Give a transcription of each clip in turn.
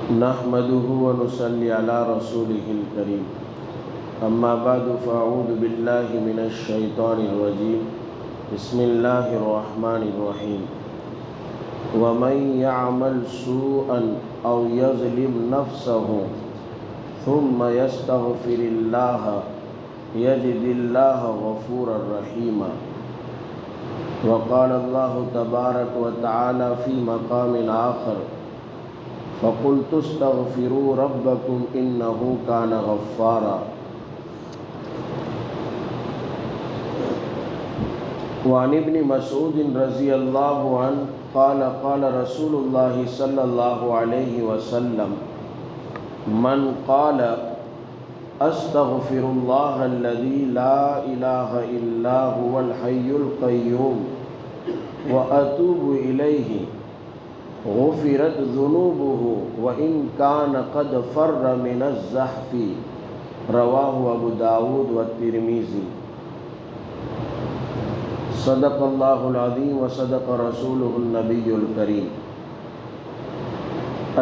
نحمده ونصلي على رسوله الكريم اما بعد فاعوذ بالله من الشيطان الرجيم بسم الله الرحمن الرحيم ومن يعمل سوءا او يظلم نفسه ثم يستغفر الله يجد الله غفورا رحيما وقال الله تبارك وتعالى في مقام آخر فقلت استغفروا ربكم انه كان غفارا وعن ابن مسعود رضی اللہ عنہ قال قال رسول اللہ صلی اللہ علیہ وسلم من قال استغفر اللہ الذی لا الہ الا هو الحی القیوم واتوب الیہ غفرت ذنوبه وإن كان قد فر من الزحف رواه ابو داود والترمذی صدق اللہ العظیم وصدق رسولہ النبی الکریم۔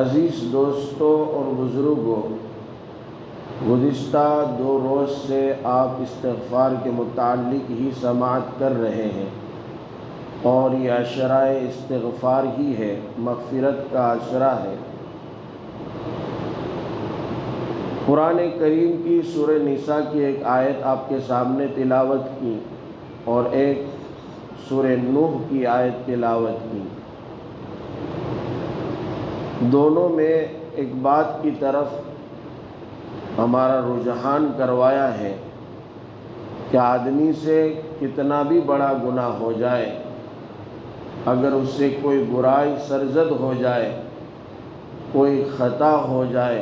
عزیز دوستوں اور بزرگوں، گزشتہ 2 روز سے آپ استغفار کے متعلق ہی سماعت کر رہے ہیں، اور یہ عشرہ استغفار ہی ہے، مغفرت کا عشرہ ہے۔ قرآن کریم کی سورہ نساء کی ایک آیت آپ کے سامنے تلاوت کی اور ایک سورہ نوح کی آیت تلاوت کی۔ دونوں میں ایک بات کی طرف ہمارا رجحان کروایا ہے کہ آدمی سے کتنا بھی بڑا گناہ ہو جائے، اگر اس سے کوئی برائی سرزد ہو جائے، کوئی خطا ہو جائے،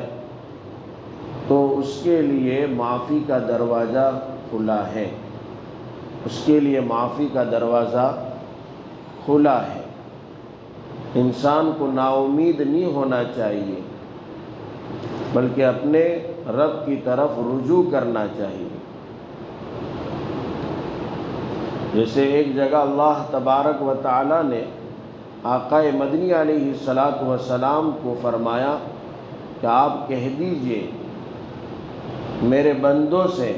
تو اس کے لیے معافی کا دروازہ کھلا ہے، اس کے لیے معافی کا دروازہ کھلا ہے۔ انسان کو نا امید نہیں ہونا چاہیے، بلکہ اپنے رب کی طرف رجوع کرنا چاہیے۔ جیسے ایک جگہ اللہ تبارک و تعالی نے آقا مدنی علیہ السلام کو فرمایا کہ آپ کہہ دیجئے میرے بندوں سے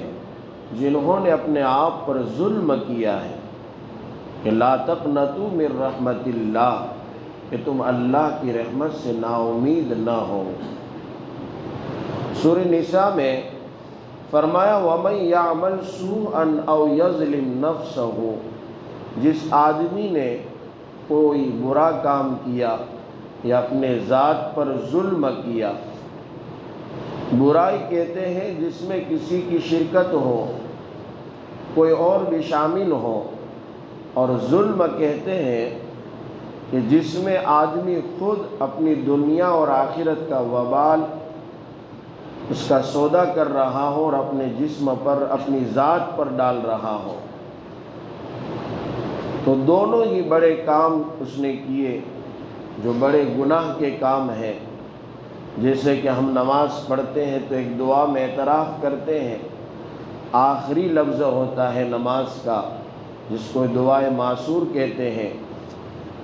جنہوں نے اپنے آپ پر ظلم کیا ہے کہ لا تقنطوا من رحمت اللہ، کہ تم اللہ کی رحمت سے نا امید نہ ہو۔ سورہ نساء میں فرمایا وَمَن يَعْمَلْ سُوءًا أَوْ يَظْلِمْ نَفْسَهُ، جس آدمی نے کوئی برا کام کیا یا اپنے ذات پر ظلم کیا۔ برائی کہتے ہیں جس میں کسی کی شرکت ہو، کوئی اور بھی شامل ہو، اور ظلم کہتے ہیں کہ جس میں آدمی خود اپنی دنیا اور آخرت کا وبال اس کا سودا کر رہا ہو اور اپنے جسم پر، اپنی ذات پر ڈال رہا ہو۔ تو دونوں ہی بڑے کام اس نے کیے جو بڑے گناہ کے کام ہیں۔ جیسے کہ ہم نماز پڑھتے ہیں تو ایک دعا میں اعتراف کرتے ہیں، آخری لفظ ہوتا ہے نماز کا، جس کو دعائے معصور کہتے ہیں،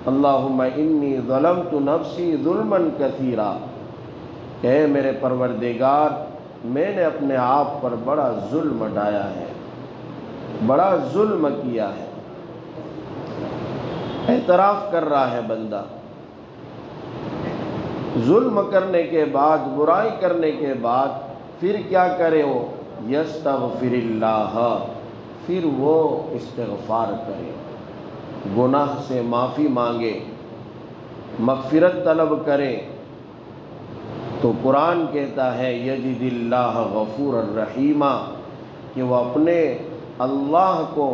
اللہم انی ظلمت نفسی ظلما کثیرا، کہ اے میرے پروردگار میں نے اپنے آپ پر بڑا ظلم ڈھایا ہے، بڑا ظلم کیا ہے۔ اعتراف کر رہا ہے بندہ۔ ظلم کرنے کے بعد، برائی کرنے کے بعد پھر کیا کرے وہ؟ یستغفر اللہ، پھر وہ استغفار کرے، گناہ سے معافی مانگے، مغفرت طلب کرے، تو قرآن کہتا ہے یجد اللہ غفور الرحیمہ، کہ وہ اپنے اللہ کو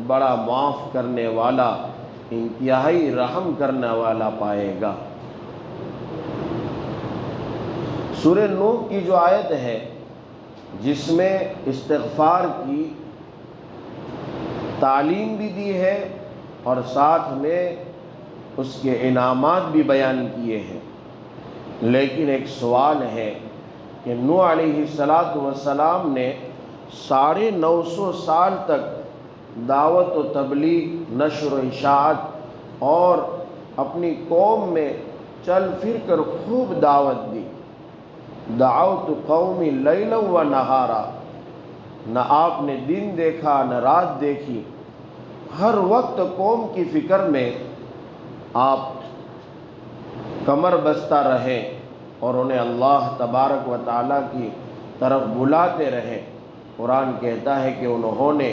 بڑا معاف کرنے والا، انتہائی رحم کرنے والا پائے گا۔ سورہ نوح کی جو آیت ہے جس میں استغفار کی تعلیم بھی دی ہے اور ساتھ میں اس کے انعامات بھی بیان کیے ہیں، لیکن ایک سوال ہے کہ نوح علیہ السلام نے 950 سال تک دعوت و تبلیغ، نشر و اشاعت اور اپنی قوم میں چل پھر کر خوب دعوت دی، دعوت قومی لیلا و نہارا، نہ آپ نے دن دیکھا نہ رات دیکھی، ہر وقت قوم کی فکر میں آپ کمر بستہ رہے اور انہیں اللہ تبارک و تعالیٰ کی طرف بلاتے رہے۔ قرآن کہتا ہے کہ انہوں نے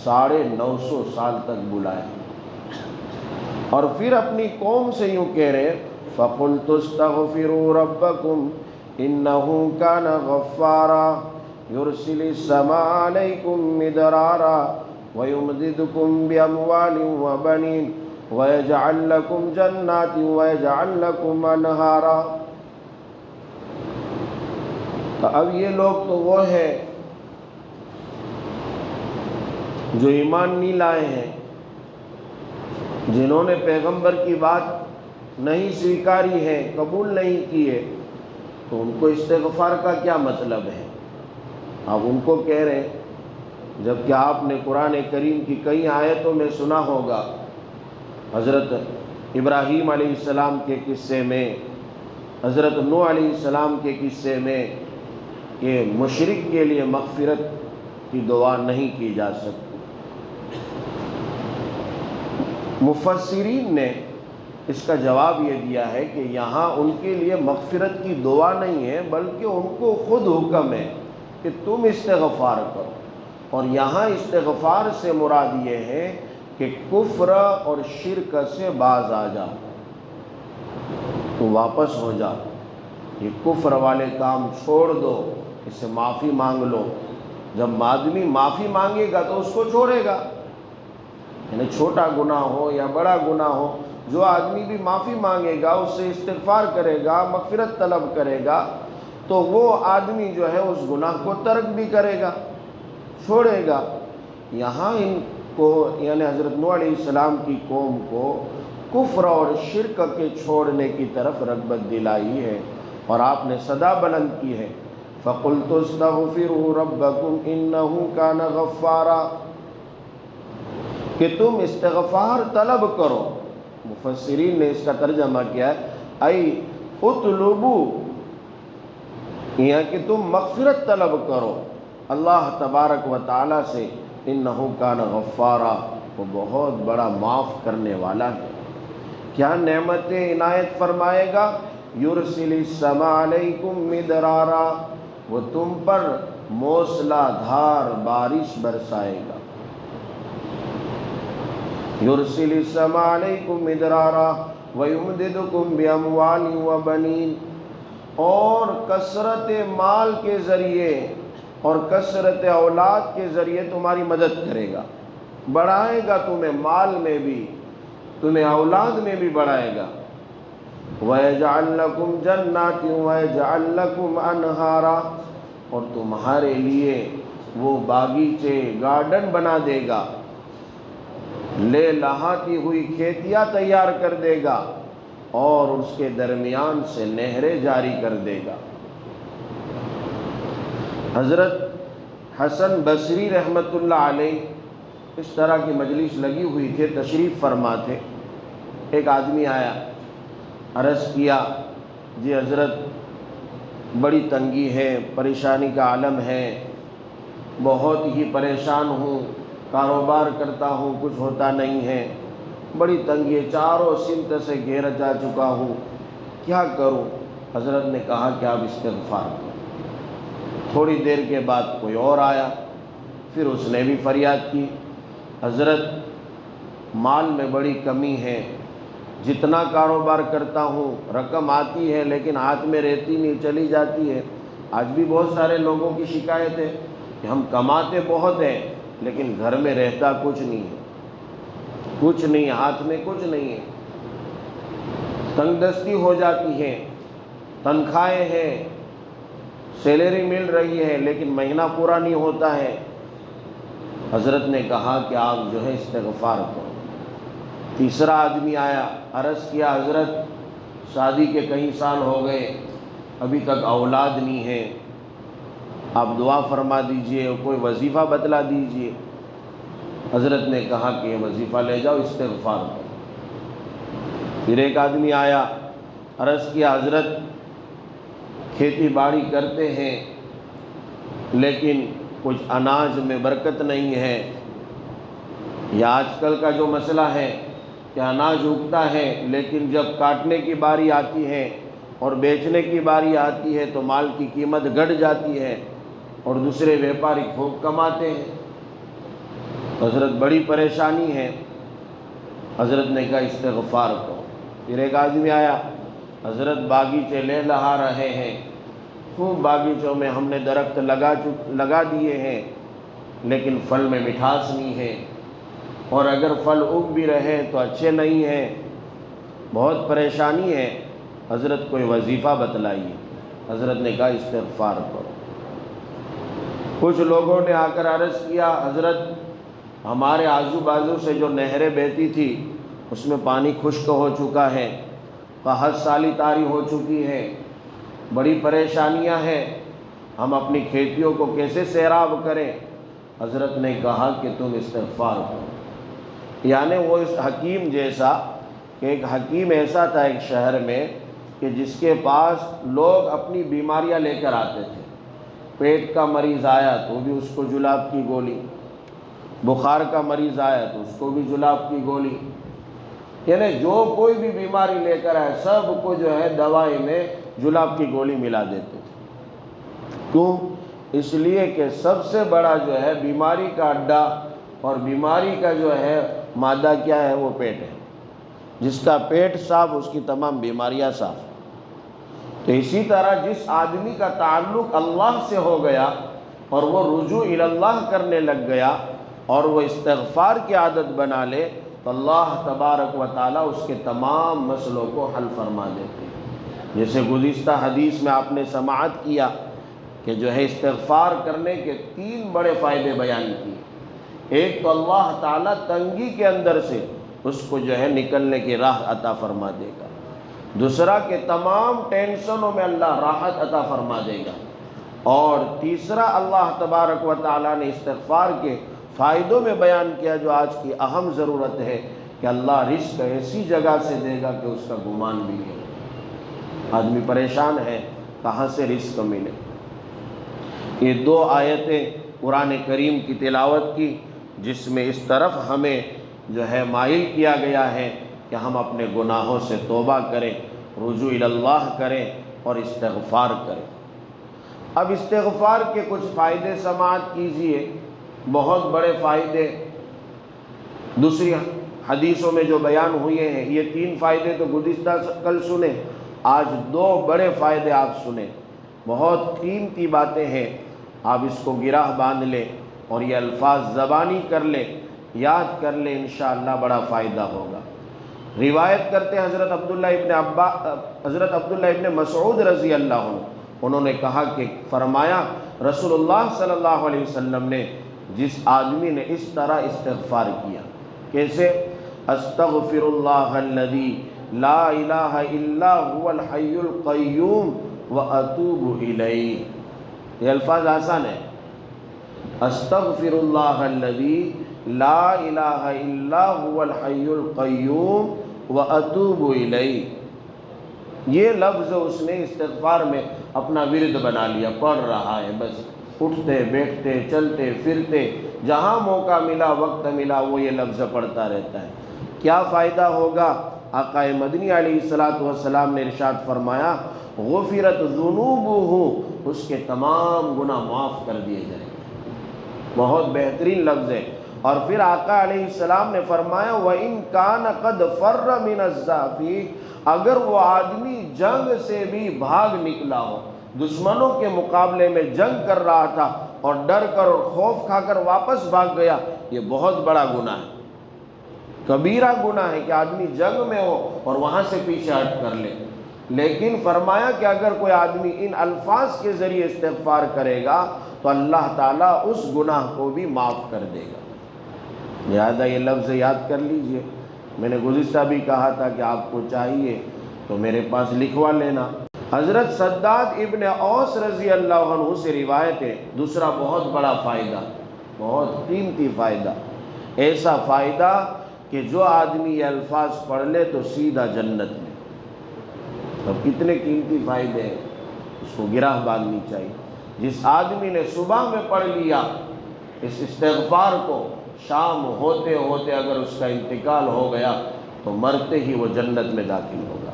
950 سال تک بلائے، اور پھر اپنی قوم سے یوں کہہ رہے فَقُلْتُ اسْتَغْفِرُوا رَبَّكُمْ إِنَّهُ كَانَ غَفَّارًا يُرْسِلِ السَّمَاءَ عَلَيْكُمْ مِدْرَارًا وَيُمْدِدْكُمْ بِأَمْوَالٍ وَبَنِينَ وَيَجْعَلْ لَكُمْ جَنَّاتٍ وَيَجْعَلْ لَكُمْ أَنْهَارًا۔ تو اب یہ لوگ تو وہ ہیں جو ایمان نہیں لائے ہیں، جنہوں نے پیغمبر کی بات نہیں سویکاری ہے، قبول نہیں کی ہے، تو ان کو استغفار کا کیا مطلب ہے؟ آپ ان کو کہہ رہے ہیں، جبکہ آپ نے قرآن کریم کی کئی آیتوں میں سنا ہوگا حضرت ابراہیم علیہ السلام کے قصے میں، حضرت نوح علیہ السلام کے قصے میں، کہ مشرک کے لیے مغفرت کی دعا نہیں کی جا سکتی۔ مفسرین نے اس کا جواب یہ دیا ہے کہ یہاں ان کے لیے مغفرت کی دعا نہیں ہے، بلکہ ان کو خود حکم ہے کہ تم استغفار کرو، اور یہاں استغفار سے مراد یہ ہے کہ کفر اور شرک سے باز آ جاؤ، تو واپس ہو جاؤ، یہ کفر والے کام چھوڑ دو، اس سے معافی مانگ لو۔ جب آدمی معافی مانگے گا تو اس کو چھوڑے گا، یعنی چھوٹا گناہ ہو یا بڑا گناہ ہو، جو آدمی بھی معافی مانگے گا، اس سے استغفار کرے گا، مغفرت طلب کرے گا، تو وہ آدمی جو ہے اس گناہ کو ترک بھی کرے گا، چھوڑے گا۔ یہاں ان کو یعنی حضرت نوح علیہ السلام کی قوم کو کفر اور شرک کے چھوڑنے کی طرف رغبت دلائی ہے، اور آپ نے صدا بلند کی ہے فَقُلْتُ اسْتَغْفِرُوا رَبَّكُمْ إِنَّهُ كَانَ غَفَّارًا، کہ تم استغفار طلب کرو۔ مفسرین نے اس کا ترجمہ کیا ہے ای اطلبو، یہاں کہ تم مغفرت طلب کرو اللہ تبارک و تعالیٰ سے، انہو کان غفارا، وہ بہت بڑا معاف کرنے والا ہے۔ کیا نعمت عنایت فرمائے گا؟ یرسل السماء علیکم مدرارا، وہ تم پر موسلا دھار بارش برسائے گا۔ یرسل السماء علیکم مدرارا ویمددکم باموال وبنین، اور کثرت مال کے ذریعے اور کثرت اولاد کے ذریعے تمہاری مدد کرے گا، بڑھائے گا تمہیں، مال میں بھی، تمہیں اولاد میں بھی بڑھائے گا۔ وَيَجْعَلْ لَكُمْ جَنَّاتٍ وَيَجْعَلْ لَكُمْ أَنْهَارًا، اور تمہارے لیے وہ باغیچے گارڈن بنا دے گا، لے لہاتی ہوئی کھیتیاں تیار کر دے گا، اور اس کے درمیان سے نہریں جاری کر دے گا۔ حضرت حسن بصری رحمۃ اللہ علیہ اس طرح کی مجلس لگی ہوئی تھے، تشریف فرما تھے۔ ایک آدمی آیا، عرض کیا جی حضرت بڑی تنگی ہے، پریشانی کا عالم ہے، بہت ہی پریشان ہوں، کاروبار کرتا ہوں کچھ ہوتا نہیں ہے، بڑی تنگی ہے، چاروں سمت سے گھیرا جا چکا ہوں، کیا کروں؟ حضرت نے کہا کہ آپ استغفار کرو۔ تھوڑی دیر کے بعد کوئی اور آیا، پھر اس نے بھی فریاد کی، حضرت مال میں بڑی کمی ہے، جتنا کاروبار کرتا ہوں رقم آتی ہے لیکن ہاتھ میں رہتی نہیں، چلی جاتی ہے۔ آج بھی بہت سارے لوگوں کی شکایت ہے کہ ہم کماتے بہت ہیں لیکن گھر میں رہتا کچھ نہیں ہے، کچھ نہیں، ہاتھ میں کچھ نہیں ہے، تنگ دستی ہو جاتی ہے، تنخواہیں ہیں، سیلری مل رہی ہے لیکن مہینہ پورا نہیں ہوتا ہے۔ حضرت نے کہا کہ آپ جو ہے استغفار کرو۔ تیسرا آدمی آیا، عرض کیا حضرت شادی کے کئی سال ہو گئے، ابھی تک اولاد نہیں ہے، آپ دعا فرما دیجئے، کوئی وظیفہ بتلا دیجئے۔ حضرت نے کہا کہ یہ وظیفہ لے جاؤ، استغفار کرو۔ پھر ایک آدمی آیا، عرض کیا حضرت کھیتی باڑی کرتے ہیں لیکن کچھ اناج میں برکت نہیں ہے، یا آج کل کا جو مسئلہ ہے کہ اناج اگتا ہے لیکن جب کاٹنے کی باری آتی ہے اور بیچنے کی باری آتی ہے تو مال کی قیمت گھٹ جاتی ہے اور دوسرے ویپاری خوب کماتے ہیں۔ حضرت بڑی پریشانی ہے۔ حضرت نے کہا استغفار کرو۔ پھر ایک آدمی آیا، حضرت باغیچے لے لہا رہے ہیں، خوب باغیچوں میں ہم نے درخت لگا دیے ہیں لیکن پھل میں مٹھاس نہیں ہے، اور اگر پھل اگ بھی رہے تو اچھے نہیں ہیں، بہت پریشانی ہے۔ حضرت کوئی وظیفہ بتلائیے۔ حضرت نے کہا استغفار کرو۔ کچھ لوگوں نے آ کر عرض کیا حضرت ہمارے آزو بازو سے جو نہریں بہتی تھی اس میں پانی خشک ہو چکا ہے، قحط سالی طاری ہو چکی ہے، بڑی پریشانیاں ہیں، ہم اپنی کھیتیوں کو کیسے سیراب کریں؟ حضرت نے کہا کہ تم استغفار کرو۔ یعنی وہ اس حکیم جیسا، کہ ایک حکیم ایسا تھا ایک شہر میں کہ جس کے پاس لوگ اپنی بیماریاں لے کر آتے تھے۔ پیٹ کا مریض آیا تو بھی اس کو جلاب کی گولی، بخار کا مریض آیا تو اس کو بھی جلاب کی گولی، یعنی جو کوئی بھی بیماری لے کر آئے سب کو جو ہے دوائی میں جلاب کی گولی ملا دیتے تھے۔ کیوں؟ اس لیے کہ سب سے بڑا جو ہے بیماری کا اڈا اور بیماری کا جو ہے مادہ کیا ہے؟ وہ پیٹ ہے۔ جس کا پیٹ صاف اس کی تمام بیماریاں صاف۔ تو اسی طرح جس آدمی کا تعلق اللہ سے ہو گیا اور وہ رجوع اللہ کرنے لگ گیا اور وہ استغفار کی عادت بنا لے تو اللہ تبارک و تعالیٰ اس کے تمام مسئلوں کو حل فرما دیتے ہیں۔ جیسے گزشتہ حدیث میں آپ نے سماعت کیا کہ جو ہے استغفار کرنے کے 3 بڑے فائدے بیان کیے۔ ایک تو اللہ تعالیٰ تنگی کے اندر سے اس کو جو ہے نکلنے کی راہ عطا فرما دے گا۔ دوسرا کہ تمام ٹینشنوں میں اللہ راحت عطا فرما دے گا۔ اور تیسرا اللہ تبارک و تعالیٰ نے استغفار کے فائدوں میں بیان کیا جو آج کی اہم ضرورت ہے کہ اللہ رزق ایسی جگہ سے دے گا کہ اس کا گمان بھی نہیں۔ آدمی پریشان ہے کہاں سے رزق ملے۔ یہ 2 آیتیں قرآن کریم کی تلاوت کی جس میں اس طرف ہمیں جو ہے مائل کیا گیا ہے کہ ہم اپنے گناہوں سے توبہ کریں، رجوع اللہ کریں اور استغفار کریں۔ اب استغفار کے کچھ فائدے سماعت کیجئے، بہت بڑے فائدے دوسری حدیثوں میں جو بیان ہوئے ہیں۔ یہ 3 فائدے تو گزشتہ کل سنے، آج 2 بڑے فائدے آپ سنیں۔ بہت قیمتی باتیں ہیں، آپ اس کو گرہ باندھ لیں اور یہ الفاظ زبانی کر لیں، یاد کر لیں، انشاءاللہ بڑا فائدہ ہوگا۔ روایت کرتے ہیں حضرت عبداللہ ابن مسعود رضی اللہ عنہ، انہوں نے کہا کہ فرمایا رسول اللہ صلی اللہ علیہ وسلم نے جس آدمی نے اس طرح استغفار کیا، کیسے؟ استغفر اللہ الذی لا الہ الا هو الحی القیوم واتوب الیہ۔ یہ الفاظ آسان ہے، استغفر اللہ الذی لا الہ الا هو الحی القیوم واتوب الیہ۔ یہ لفظ اس نے استغفار میں اپنا ورد بنا لیا، پڑھ رہا ہے، بس اٹھتے بیٹھتے چلتے پھرتے جہاں موقع ملا وقت ملا وہ یہ لفظ پڑھتا رہتا ہے۔ کیا فائدہ ہوگا؟ آقا مدنی علیہ السلام نے ارشاد فرمایا غفرت ذنوبہ، اس کے تمام گناہ معاف کر دیے جائیں۔ بہت بہترین لفظ ہے۔ اور پھر آقا علیہ السلام نے فرمایا وَإِن كَانَ قَدْ فَرَّ مِنَ الزَّافِ، اگر وہ آدمی جنگ سے بھی بھاگ نکلا ہو، دشمنوں کے مقابلے میں جنگ کر رہا تھا اور ڈر کر اور خوف کھا کر واپس بھاگ گیا، یہ بہت بڑا گناہ ہے، کبیرہ گناہ ہے کہ آدمی جنگ میں ہو اور وہاں سے پیچھے ہٹ کر لے۔ لیکن فرمایا کہ اگر کوئی آدمی ان الفاظ کے ذریعے استغفار کرے گا تو اللہ تعالیٰ اس گناہ کو بھی معاف کر دے گا۔ لہذا یہ لفظ یاد کر لیجئے۔ میں نے گزشتہ بھی کہا تھا کہ آپ کو چاہیے تو میرے پاس لکھوا لینا۔ حضرت سداد ابن اوس رضی اللہ عنہ سے روایت ہے، دوسرا بہت بڑا فائدہ، بہت قیمتی فائدہ، ایسا فائدہ کہ جو آدمی یہ الفاظ پڑھ لے تو سیدھا جنت میں۔ اب کتنے قیمتی فائدے ہیں۔ اس کو گرہ باندھنی چاہیے۔ جس آدمی نے صبح میں پڑھ لیا اس استغفار کو، شام ہوتے ہوتے اگر اس کا انتقال ہو گیا تو مرتے ہی وہ جنت میں داخل ہوگا۔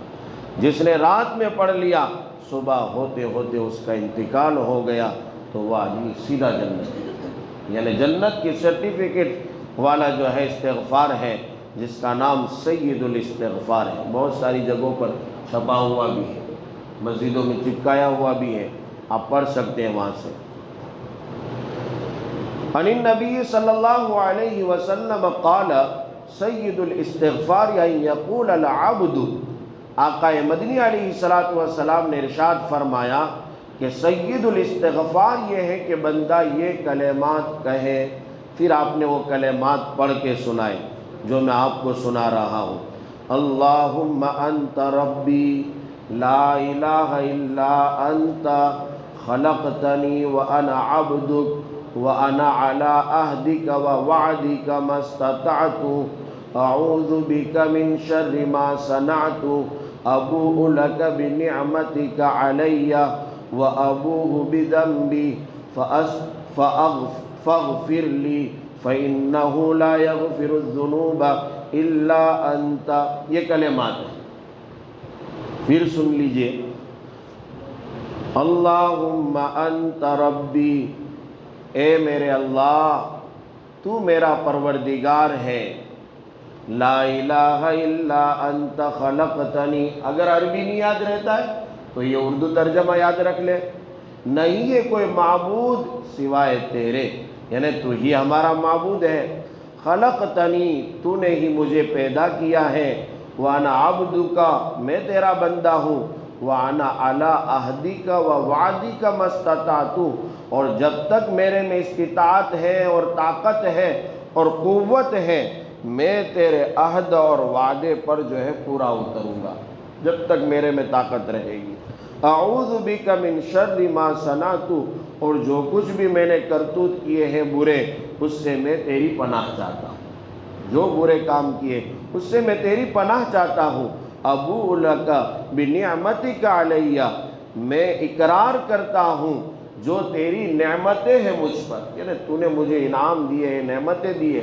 جس نے رات میں پڑھ لیا، صبح ہوتے ہوتے اس کا انتقال ہو گیا تو وہ آدمی سیدھا جنت میں، یعنی جنت کی سرٹیفکیٹ والا جو ہے استغفار ہے، جس کا نام سید الاستغفار ہے۔ بہت ساری جگہوں پر چھپا ہوا بھی ہے، مسجدوں میں چپکایا ہوا بھی ہے، آپ پڑھ سکتے ہیں وہاں سے۔ عن النبی صلی اللہ علیہ وسلم قال سید الاستغفار ان یقول العبد، آقا مدنی علیہ السلام نے ارشاد فرمایا کہ سید الاستغفار یہ ہے کہ بندہ یہ کلمات کہے، پھر آپ نے وہ کلمات پڑھ کے سنائے جو میں آپ کو سنا رہا ہوں۔ اللہم انت ربی لا الہ الا انت خلقتنی وانا عبدک وانا علی عہدک ووعدک ما استطعت اعوذ بک من شر ما صنعت ابوء لک بنعمتک علی وابوء بذنبی فاغفر لی فإنہ لا یغفر الذنوب الا انت۔ یہ کلمات ہیں، پھر سن لیجئے۔ اللہم انت ربی، اے میرے اللہ تو میرا پروردگار ہے، لا الہ الا انت خلقتنی، اگر عربی نہیں یاد رہتا ہے تو یہ اردو ترجمہ یاد رکھ لے، نہیں ہے کوئی معبود سوائے تیرے، یعنی تو ہی ہمارا معبود ہے۔ خلقتنی، تو نے ہی مجھے پیدا کیا ہے، وانا عبدک، میں تیرا بندہ ہوں، وانا علی عہدک ووعدک ما استطعت، اور جب تک میرے میں استطاعت ہے اور طاقت ہے اور قوت ہے میں تیرے عہد اور وعدے پر جو ہے پورا اتروں گا، جب تک میرے میں طاقت رہے گی۔ اعوذ بک من شر ما صنعت، اور جو کچھ بھی میں نے کرتوت کیے ہیں برے، اس سے میں تیری پناہ چاہتا ہوں، جو برے کام کیے اس سے میں تیری پناہ چاہتا ہوں۔ ابوء لک بنعمتک علی، میں اقرار کرتا ہوں جو تیری نعمتیں ہیں مجھ پر، یعنی تو نے مجھے انعام دیے، نعمتیں دیے،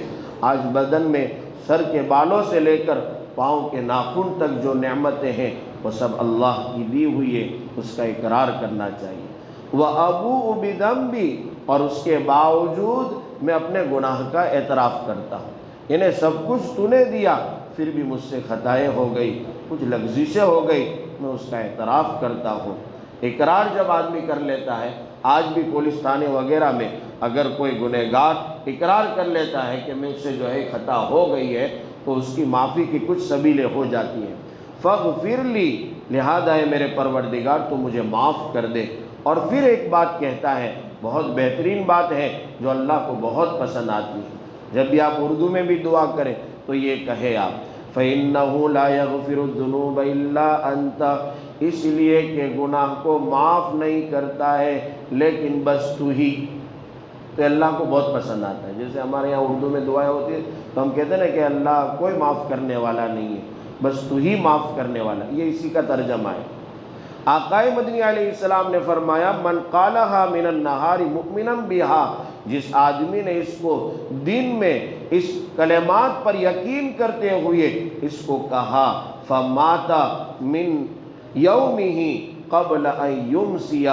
آج بدن میں سر کے بالوں سے لے کر پاؤں کے ناخن تک جو نعمتیں ہیں وہ سب اللہ کی دی ہوئی ہے، اس کا اقرار کرنا چاہیے۔ وَأَبُوءُ بِذَنبِي، اور اس کے باوجود میں اپنے گناہ کا اعتراف کرتا ہوں، یعنی سب کچھ تو نے دیا پھر بھی مجھ سے خطائیں ہو گئی، کچھ لغزشیں ہو گئی، میں اس کا اعتراف کرتا ہوں۔ اقرار جب آدمی کر لیتا ہے، آج بھی پولیس تھانے وغیرہ میں اگر کوئی گنہگار اقرار کر لیتا ہے کہ مجھ سے جو ہے خطا ہو گئی ہے تو اس کی معافی کی کچھ سبیلیں ہو جاتی ہیں۔ فاغفر لی، لہذا ہے میرے پروردگار تو مجھے معاف کر دے۔ اور پھر ایک بات کہتا ہے، بہت بہترین بات ہے جو اللہ کو بہت پسند آتی ہے، جب بھی آپ اردو میں بھی دعا کریں تو یہ کہے آپ، فَإِنَّهُ لَا يَغْفِرُ الذُّنُوبَ إِلَّا أَنْتَ، اس لیے کہ گناہ کو معاف نہیں کرتا ہے لیکن بس تو ہی۔ تو اللہ کو بہت پسند آتا ہے، جیسے ہمارے یہاں اردو میں دعائیں ہوتی ہیں تو ہم کہتے ہیں نا کہ اللہ کوئی معاف کرنے والا نہیں ہے، بس تو ہی معاف کرنے والا، یہ اسی کا ترجمہ ہے۔ آقا مدنی علیہ السلام نے فرمایا من قالها من النہار مؤمنا بها، جس آدمی نے اس کو دن میں اس کلمات پر یقین کرتے ہوئے اس کو کہا، فمات من یومہ قبل ان یمسی،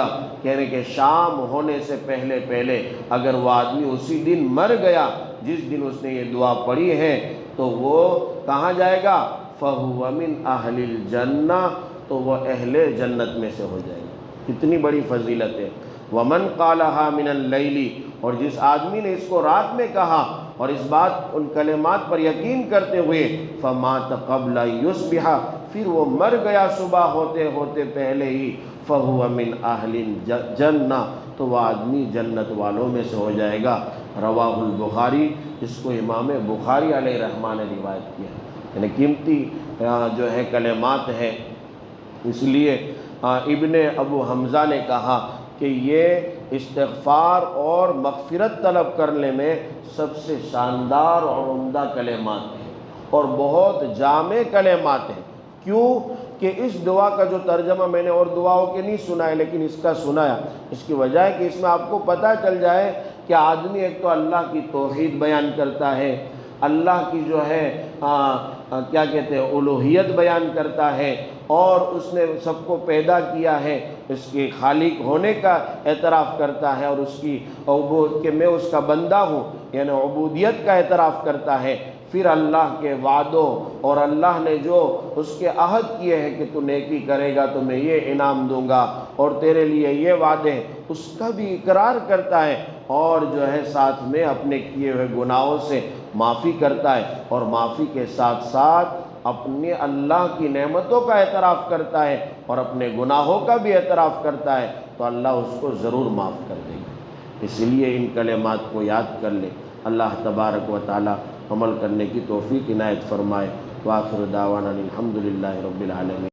کہنے کہ شام ہونے سے پہلے پہلے اگر وہ آدمی اسی دن مر گیا جس دن اس نے یہ دعا پڑھی ہے تو وہ کہاں جائے گا؟ فہو من اہل الجنہ، تو وہ اہل جنت میں سے ہو جائے گا۔ کتنی بڑی فضیلت ہے۔ ومن قالها من اللیل، اور جس آدمی نے اس کو رات میں کہا اور اس بات ان کلمات پر یقین کرتے ہوئے، فمات قبل یصبح، پھر وہ مر گیا صبح ہوتے ہوتے پہلے ہی، فہو من اہل الجنہ، تو وہ آدمی جنت والوں میں سے ہو جائے گا۔ رواہ البخاری، اس کو امام بخاری علیہ رحمہ نے روایت کیا، یعنی قیمتی جو ہے کلمات ہے۔ اس لیے ابن ابو حمزہ نے کہا کہ یہ استغفار اور مغفرت طلب کرنے میں سب سے شاندار اور عمدہ کلمات ہیں اور بہت جامع کلمات ہیں، کیوں کہ اس دعا کا جو ترجمہ میں نے اور دعاؤں کے نہیں سنا ہے لیکن اس کا سنایا، اس کی وجہ ہے کہ اس میں آپ کو پتہ چل جائے کہ آدمی ایک تو اللہ کی توحید بیان کرتا ہے، اللہ کی جو ہے کیا کہتے ہیں الوہیت بیان کرتا ہے، اور اس نے سب کو پیدا کیا ہے، اس کے خالق ہونے کا اعتراف کرتا ہے، اور اس کی کہ میں اس کا بندہ ہوں یعنی عبودیت کا اعتراف کرتا ہے۔ پھر اللہ کے وعدوں اور اللہ نے جو اس کے عہد کیے ہیں کہ تو نیکی کرے گا تو میں یہ انعام دوں گا اور تیرے لیے یہ وعدے، اس کا بھی اقرار کرتا ہے، اور جو ہے ساتھ میں اپنے کیے ہوئے گناہوں سے معافی کرتا ہے، اور معافی کے ساتھ ساتھ اپنے اللہ کی نعمتوں کا اعتراف کرتا ہے اور اپنے گناہوں کا بھی اعتراف کرتا ہے، تو اللہ اس کو ضرور معاف کر دے گا۔ اس لیے ان کلمات کو یاد کر لے۔ اللہ تبارک و تعالی عمل کرنے کی توفیق عنایت فرمائے۔ وآخر دعوانا الحمدللہ رب العالمین۔